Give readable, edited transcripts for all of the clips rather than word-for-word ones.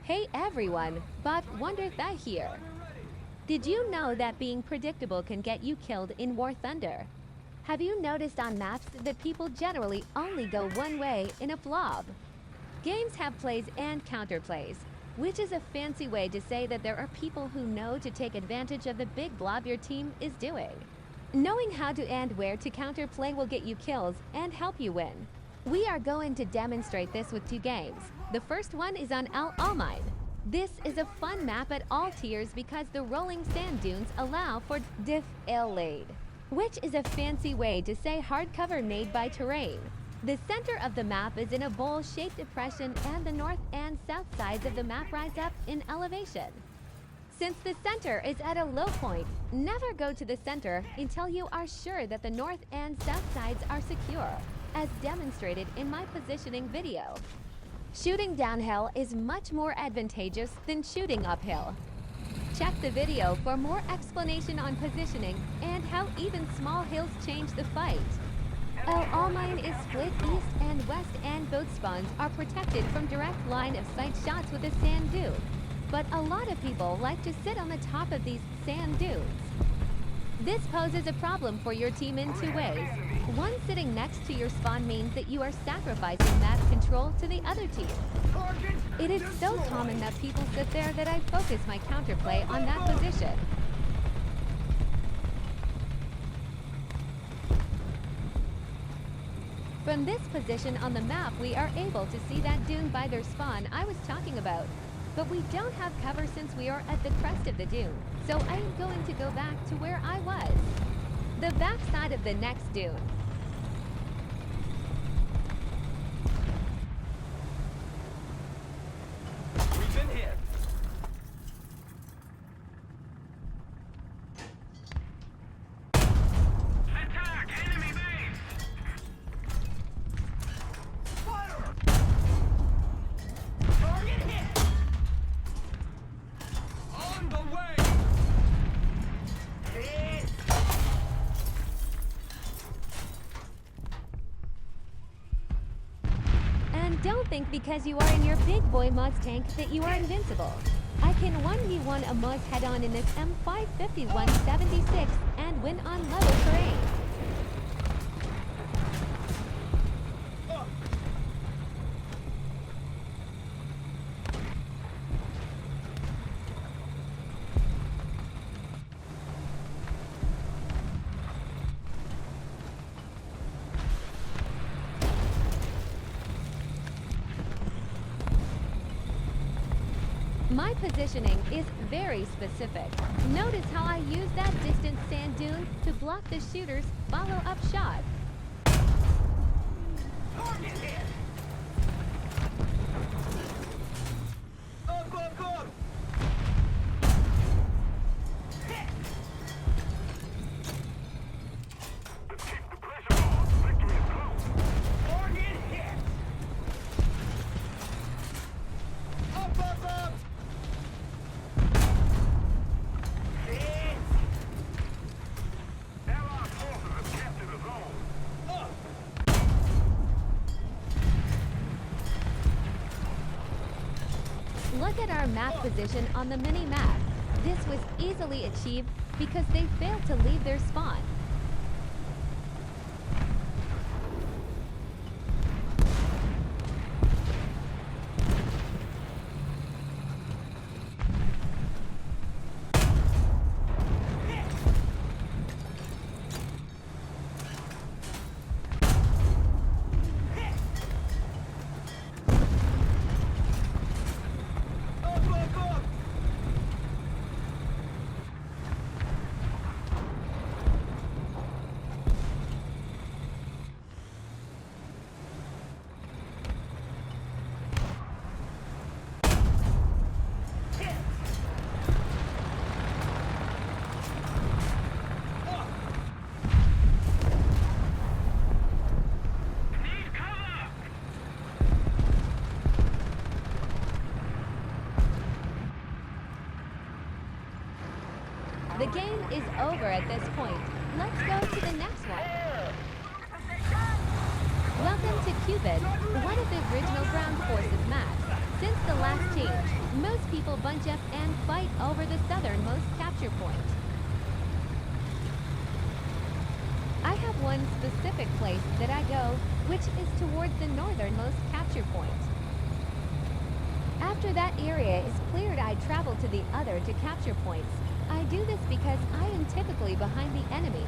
Hey everyone, but wonder that here. Did you know that being predictable can get you killed in War Thunder? Have you noticed on maps that people generally only go one way in a blob? Games have plays and counterplays, which is a fancy way to say that there are people who know to take advantage of the big blob your team is doing. Knowing how to and where to counterplay will get you kills and help you win. We are going to demonstrate this with two games. The first one is on Al Almine. This is a fun map at all tiers because the rolling sand dunes allow for diff-il-laid, which is a fancy way to say hardcover made by terrain. The center of the map is in a bowl-shaped depression and the north and south sides of the map rise up in elevation. Since the center is at a low point, never go to the center until you are sure that the north and south sides are secure, as demonstrated in my positioning video. Shooting downhill is much more advantageous than shooting uphill. Check the video for more explanation on positioning and how even small hills change the fight. Al Almine is split east and west and both spawns are protected from direct line of sight shots with a sand dune. But a lot of people like to sit on the top of these sand dunes. This poses a problem for your team in two ways. One, sitting next to your spawn means that you are sacrificing map control to the other team. It is so common that people sit there that I focus my counterplay on that position. From this position on the map, we are able to see that dune by their spawn I was talking about. But we don't have cover since we are at the crest of the dune, so I am going to go back to where I was. The back side of the next dune. We've been hit. Attack! Enemy base! Fire! Target hit! On the way! Hit! And don't think because you are in your big boy Muz tank that you are invincible. I can 1v1 a Muz head-on in this M551-76 and win on level terrain. My positioning is very specific. Notice how I use that distant sand dune to block the shooter's follow-up shot. Target hit! Up, up, up! Hit! Let's keep the pressure on. Victory is close. Target hit! Up, up, up! Hit! Allied forces have captured the zone. Up! Look at our map position on the mini-map. This was easily achieved because they failed to leave their spawn. Up, up, up! Hit! Up! Need cover! The game is over at this point. Let's go to the next one. Welcome to Cupid, one of the original ground forces maps. Since the last change, most people bunch up and fight over the southernmost capture point. I have one specific place that I go, which is towards the northernmost capture point. After that area is cleared, I travel to the other to capture points. I do this because I am typically behind the enemy.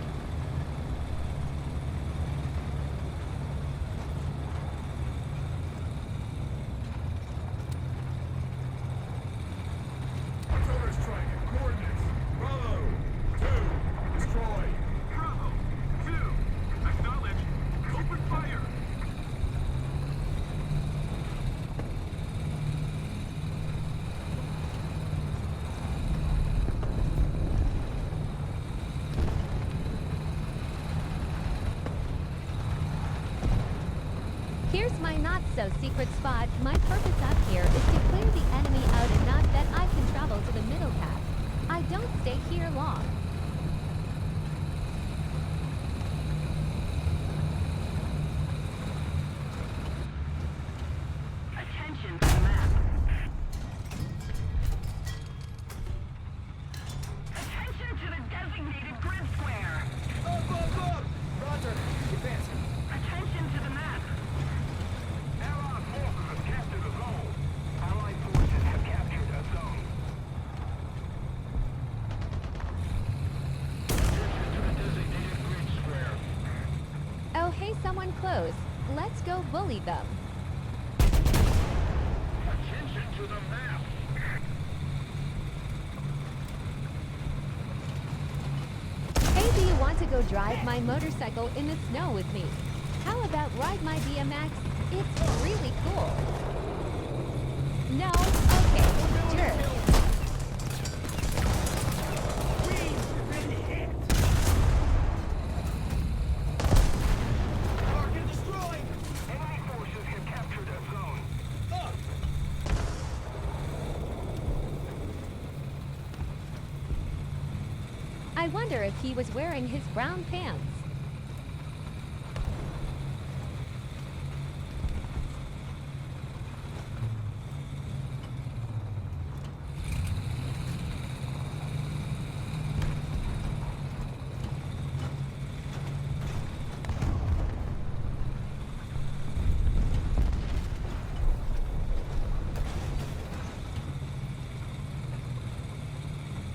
Here's my not-so-secret spot. My purpose up here is to clear the enemy out enough that I can travel to the middle path. I don't stay here long. Attention to the map. Attention to the designated grid square. Up! Roger. Advancing. Attention to the map. Allied forces have captured a zone. Allied forces have captured a zone. Attention to the designated grid square. Oh, hey, someone close. Let's go bully them. Attention to the map. Hey, do you want to go drive my motorcycle in the snow with me? How about ride my BMX? It's really cool. No? Okay, sure. We've been hit. Target destroyed. Enemy forces have captured a zone. I wonder if he was wearing his brown pants.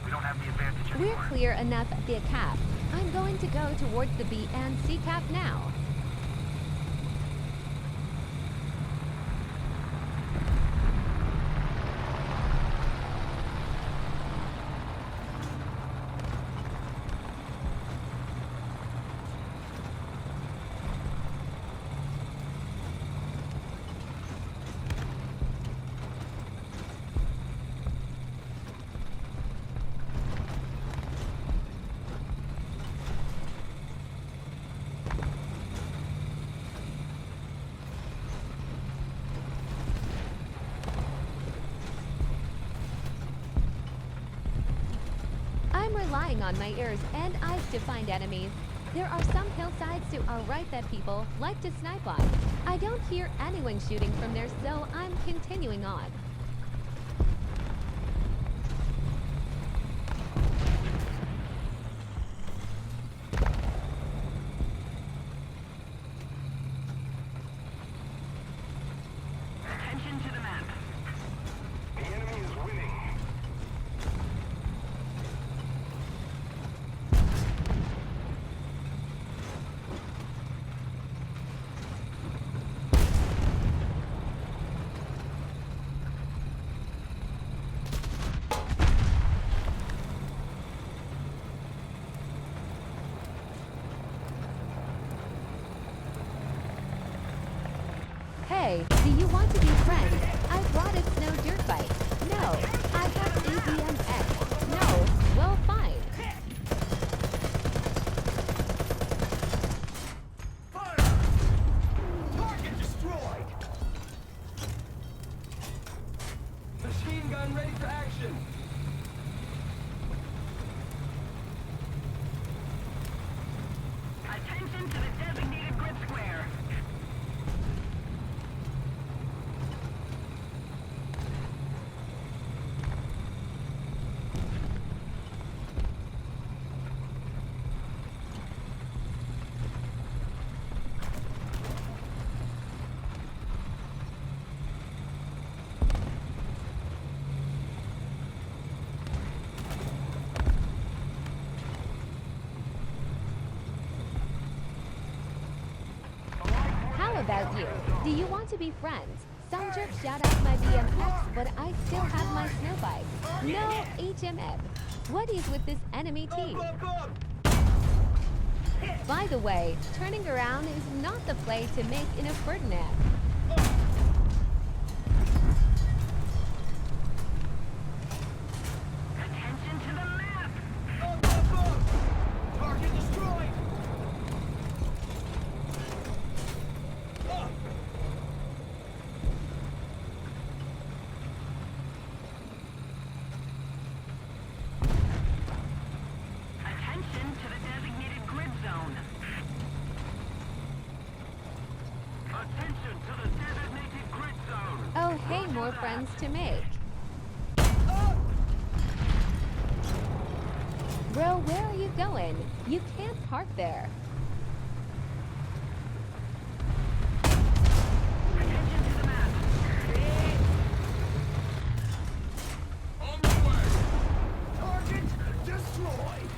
We don't have the advantage We're anymore. clear enough at the cap. I'm going to go towards the B and C cap now. I'm relying on my ears and eyes to find enemies. There are some hillsides to our right that people like to snipe on. I don't hear anyone shooting from there, so I'm continuing on. Attention to the map. The enemy is winning. Hey, do you want to be friends? I brought a snow dirt bike. No, I have ABMX. No, well, fine. Fire! Target destroyed! Machine gun ready for action! Attention to the designated grid square. about you. Do you want to be friends? Some jerk shot out my BMX, but I still have my snow bike. No HMM. What is with this enemy team? By the way, turning around is not the play to make in a Ferdinand. Attention to the map! Target destroyed! Attention to the designated grid zone. Attention to the designated grid zone. Oh, hey, more friends to make. Bro, where are you going? You can't park there. Attention to the map. On the way. Target destroyed!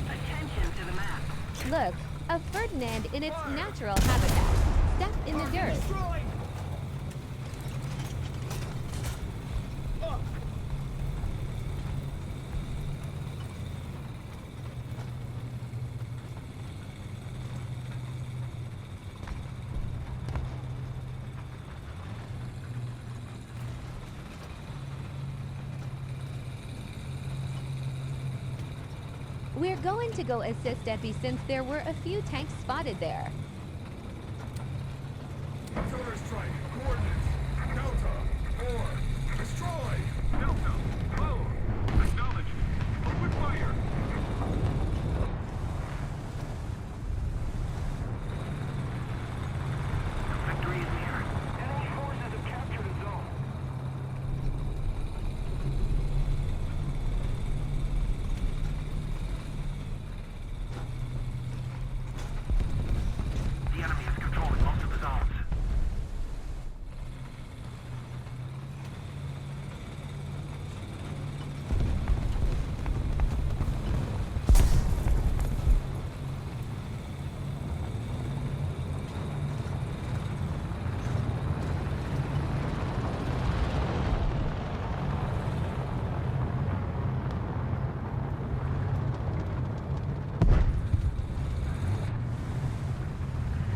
Attention to the map. Look, a Ferdinand in its natural habitat. Step in the dirt. Destroyed! We're going to go assist Epi since there were a few tanks spotted there. Counter-strike. Coordinates. Delta. 4. Destroy. Delta. Move. Acknowledged. Open fire. Victory is near. Enemy forces have captured a zone. The enemy is controlling most of the zones.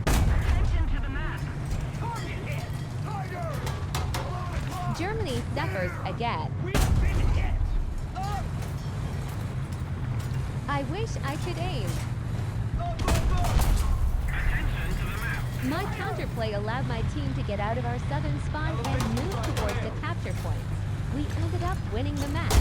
Attention to the map. Target hit! Tiger! Germany suffers again. We've been hit! I wish I could aim. Attention to the map. My counterplay allowed my team to get out of our southern spot and move towards the capture points. We ended up winning the match.